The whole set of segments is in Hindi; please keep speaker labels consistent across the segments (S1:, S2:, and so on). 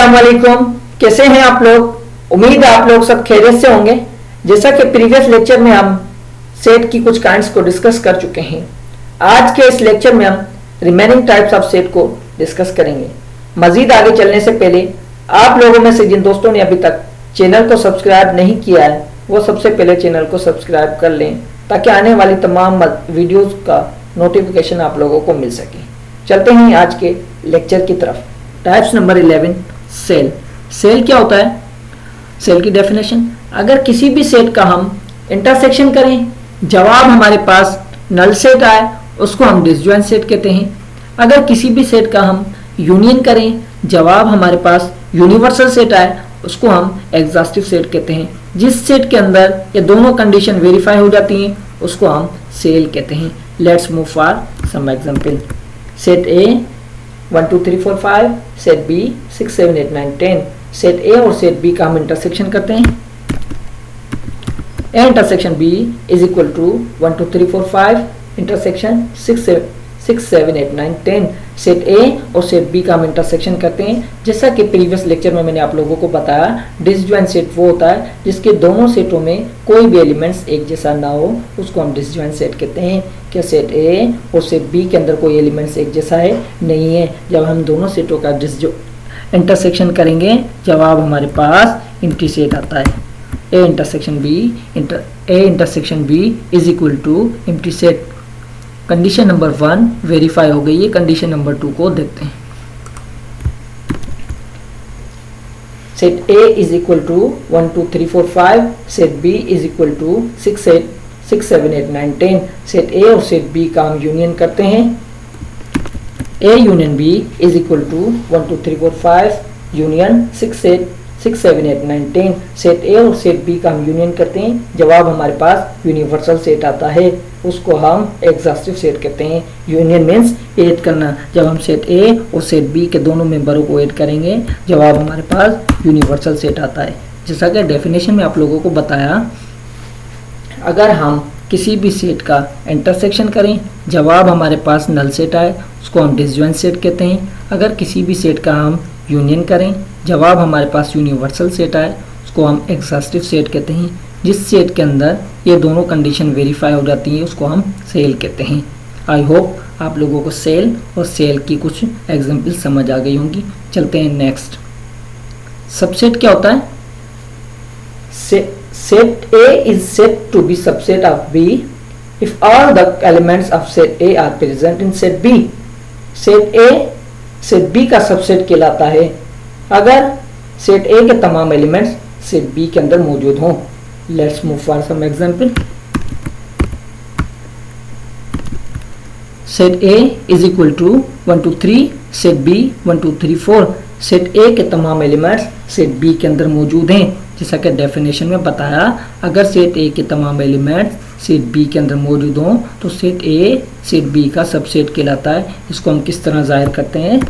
S1: अस्सलाम वालेकुम। कैसे हैं आप लोग? उम्मीद है आप लोग सब खैरियत से होंगे। जैसा कि प्रीवियस लेक्चर में हम सेट की कुछ काइंड्स को डिस्कस कर चुके हैं, आज के इस लेक्चर में हम रिमेनिंग टाइप्स ऑफ सेट को डिस्कस करेंगे। मजीद आगे चलने से पहले आप लोगों में से जिन दोस्तों ने अभी तक चैनल को सब्सक्राइब नहीं किया है वो सबसे पहले चैनल को सब्सक्राइब कर लें ताकि आने वाली तमाम वीडियोस का नोटिफिकेशन आप लोगों को मिल सके। चलते हैं आज के लेक्चर की तरफ। Types number 11, cell. सेल क्या होता है? सेल की डेफिनेशन, अगर किसी भी सेट का हम इंटरसेक्शन करें, जवाब हमारे पास नल सेट आए, उसको हम डिसजॉइंट सेट कहते हैं। अगर किसी भी सेट का हम यूनियन करें, जवाब हमारे पास यूनिवर्सल सेट आए, उसको हम एग्जॉस्टिव सेट कहते हैं। जिस सेट के अंदर ये दोनों कंडीशन वेरीफाई हो जाती हैं उसको हम सेल कहते हैं। Let's move for some example. Set A 1 2 3 4 5, set B 6 7 8 9 10। Set A और सेट बी का हम इंटरसेक्शन करते हैं। A intersection B is equal to 1 2 3 4 5 intersection 6 7 8 9 10। Set A और सेट बी का हम इंटरसेक्शन करते हैं। जैसा कि प्रीवियस लेक्चर में मैंने आप लोगों को बताया, डिसजॉइंट सेट वो होता है जिसके दोनों सेटों में कोई भी एलिमेंट्स एक जैसा ना हो, उसको हम डिसजॉइंट सेट कहते हैं। क्या सेट ए और सेट बी के अंदर कोई एलिमेंट्स एक जैसा है? नहीं है। जब हम दोनों सेटों का इंटरसेक्शन करेंगे जवाब हमारे पास एम्प्टी सेट आता है। A intersection B is equal to empty set. Condition number 1 verify हो गई है। कंडीशन नंबर 2 को देखते हैं। Set A is equal to 1 2 3 4 5, set B is equal to 6 7 8 9 10। Set A और सेट बी का हम यूनियन करते हैं। A union B is equal to 1 2 3 4 5 union 6 7 8 9 10। Set A और सेट बी का हम यूनियन करते हैं, जवाब हमारे पास यूनिवर्सल सेट आता है, उसको हम एग्जॉस्टिव सेट कहते हैं। यूनियन मीन्स ऐड करना। जब हम सेट ए और सेट बी के दोनों मेंबरों को ऐड करेंगे जवाब हमारे पास यूनिवर्सल सेट आता है। जैसा कि डेफिनेशन में आप लोगों को बताया, अगर हम किसी भी सेट का इंटरसेक्शन करें, जवाब हमारे पास नल सेट आए, उसको हम डिसजॉइंट सेट कहते हैं। अगर किसी भी सेट का हम यूनियन करें, जवाब हमारे पास यूनिवर्सल सेट आए, उसको हम एग्जॉस्टिव सेट कहते हैं। जिस सेट के अंदर ये दोनों कंडीशन वेरीफाई हो जाती है उसको हम सेल कहते हैं। आई होप आप लोगों को सेल और सेल की कुछ एग्जांपल समझ आ गई होंगी। चलते हैं नेक्स्ट। सबसेट क्या होता है? Set A is set to B subset of B if all the elements of set A are present in set B. Set A set B का सबसेट कहलाता है अगर सेट ए के तमाम एलिमेंट्स सेट बी के अंदर मौजूद हों। Let's move for some example. Set A is equal to 1 2 3, set B 1 2 3 4। Set A के तमाम एलिमेंट्स सेट बी के अंदर मौजूद हैं। जैसा कि डेफिनेशन में बताया, अगर सेट ए के तमाम एलिमेंट्स सेट बी के अंदर मौजूद हों तो सेट ए सेट बी का सबसेट कहलाता है। इसको हम किस तरह जाहिर करते हैं?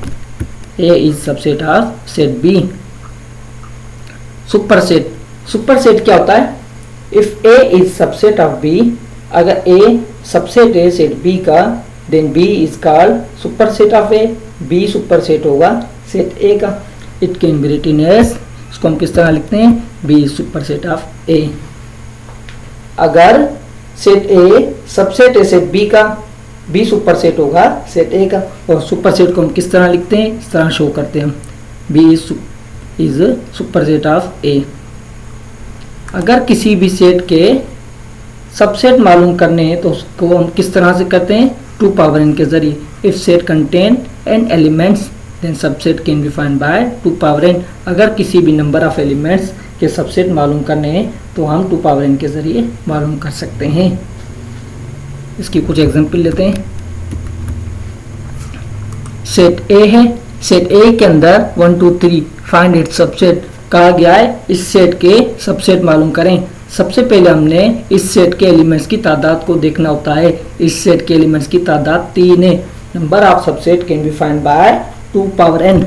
S1: A is subset of set B. Superset. Superset क्या होता है? If A is subset of B, अगर ए सबसेट है सेट बी का, then B is called superset of A. B superset होगा सेट ए का। It can be written as, इसको हम किस तरह लिखते हैं? बी इज सुपरसेट ऑफ ए। अगर सेट ए सबसेट है सेट बी का, बी सुपरसेट होगा सेट ए का। और सुपरसेट को हम किस तरह लिखते हैं? इस तरह शो करते हैं, बी इज सुपरसेट ऑफ ए। अगर किसी भी सेट के सबसेट मालूम करने हैं तो उसको हम किस तरह से करते हैं? 2 पावर n के जरिए। If set contain n elements then subset can be find by 2 power n। अगर किसी भी नंबर ऑफ एलिमेंट्स के सबसेट मालूम करने हैं तो हम 2 पावर n के जरिए मालूम कर सकते हैं। इसकी कुछ एग्जांपल लेते हैं। सेट ए है, सेट ए के अंदर 1 2 3 फाइंड इट्स सबसेट कहा गया है। इस सेट के सबसेट मालूम करें। सबसे पहले हमने इस सेट के एलिमेंट्स की तादाद को देखना होता है। इस सेट के एलिमेंट्स की तादाद 3 है। Number of subset can be find by 2 power n।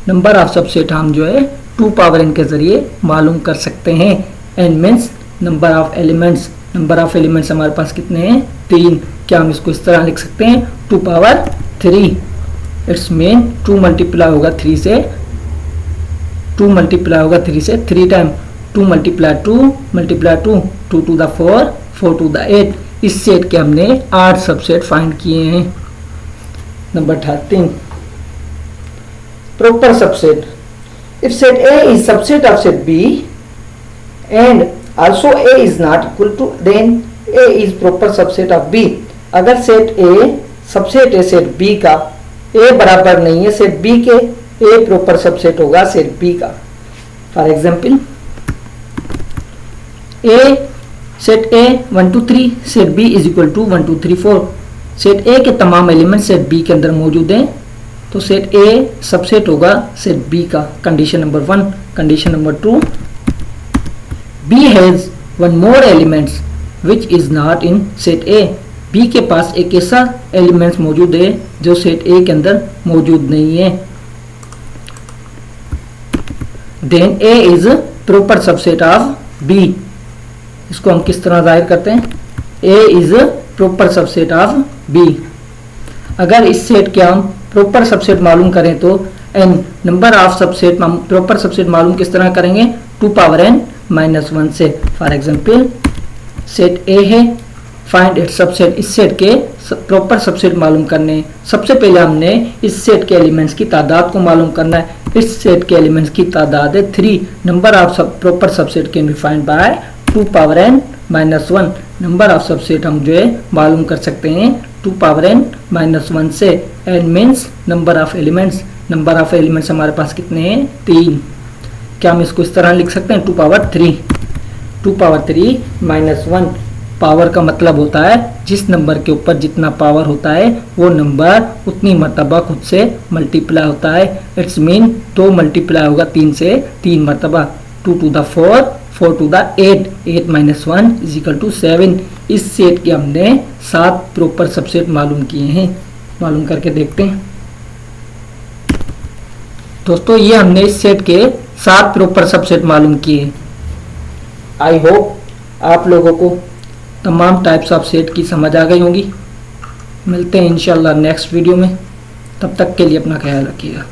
S1: Number of subset हम जो है 2 पावर n के जरिए मालूम कर सकते हैं। n means number of elements. Number of elements हमारे पास कितने हैं? 3। क्या हम इसको इस तरह लिख सकते हैं? 2 पावर 3। इट्स मीन 2 मल्टीप्लाई होगा 3 से, 2 मल्टीप्लाई होगा 3 से, 3 time 2 multiply 2 multiply 2, 2 to the 4, 4 to the 8। इस सेट के हमने 8 सबसेट फाइंड किए हैं। Number 13, proper subset. If set A is subset of set B and also A is not equal to, then A is proper subset of B। अगर सेट A सबसेट है सेट B का, A बराबर नहीं है सेट B के, A प्रॉपर सबसेट होगा सेट B का। For example A set A 1 2 3, set B is equal to 1 2 3 4। Set A के तमाम एलिमेंट सेट B के अंदर मौजूद हैं, तो सेट A सबसेट होगा सेट B का। Condition number 1। Condition number 2, B has one more elements which is not in set A। B के पास एक ऐसा एलिमेंट्स मौजूद है जो सेट A के अंदर मौजूद नहीं है। Then A is proper subset of B। इसको हम किस तरह जाहिर करते हैं? A is proper subset of B। अगर इस सेट के हम प्रॉपर सबसेट मालूम करें तो n number of subset, proper subset मालूम किस तरह करेंगे? 2 पावर n माइनस 1 से। फॉर एग्जाम्पल सेट A है, फाइंड इट्स सबसेट। इस सेट के प्रॉपर सबसेट मालूम करने, सबसे पहले हमने इस सेट के एलिमेंट्स की तादाद को मालूम करना है। इस सेट के एलिमेंट्स की तादाद है 3। Number of proper subset can be find by 2 power n minus 1। Number of subset हम जो है मालूम कर सकते हैं 2 पावर n माइनस 1 से। n means number of elements. Number of elements हमारे पास कितने हैं? 3। क्या हम इसको इस तरह लिख सकते हैं? 2 पावर 3। 2 power 3 minus 1। पावर का मतलब होता है जिस नंबर के ऊपर जितना पावर होता है वो नंबर उतनी मरतबा खुद से मल्टीप्लाई होता है। इट्स मीन 2 मल्टीप्लाई होगा 3 से 3 मरतबा। 2 to the 4, 4 to the 8, 8 minus 1 is equal to 7। इस सेट के हमने 7 प्रॉपर सबसेट मालूम किए हैं। मालूम करके देखते हैं दोस्तों। ये हमने इस सेट के 7 प्रॉपर सबसेट मालूम किए। आई होप आप लोगों को तमाम टाइप्स ऑफ सेट की समझ आ गई होगी। मिलते हैं इंशाल्लाह नेक्स्ट वीडियो में। तब तक के लिए अपना ख्याल रखिएगा।